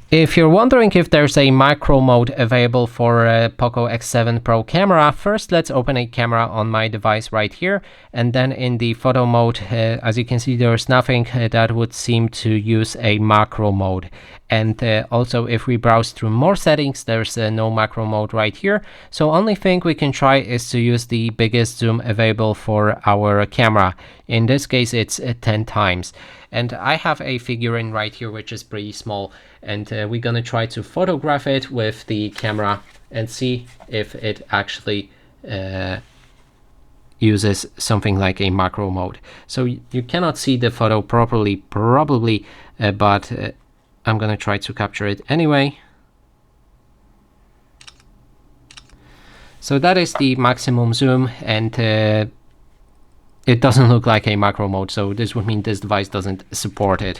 If you're wondering if there's a macro mode available for a POCO X7 Pro camera, first let's open a camera on my device right here, and then in the photo mode, as you can see, there's nothing that would seem to use a macro mode. And also if we browse through more settings, there's no macro mode right here. So only thing we can try is to use the biggest zoom available for our camera. In this case, it's 10 times. And I have a figurine right here, which is pretty small. And we're gonna try to photograph it with the camera and see if it actually uses something like a macro mode. So you cannot see the photo properly, probably, but I'm gonna try to capture it anyway. So that is the maximum zoom, and it doesn't look like a macro mode, so this would mean this device doesn't support it.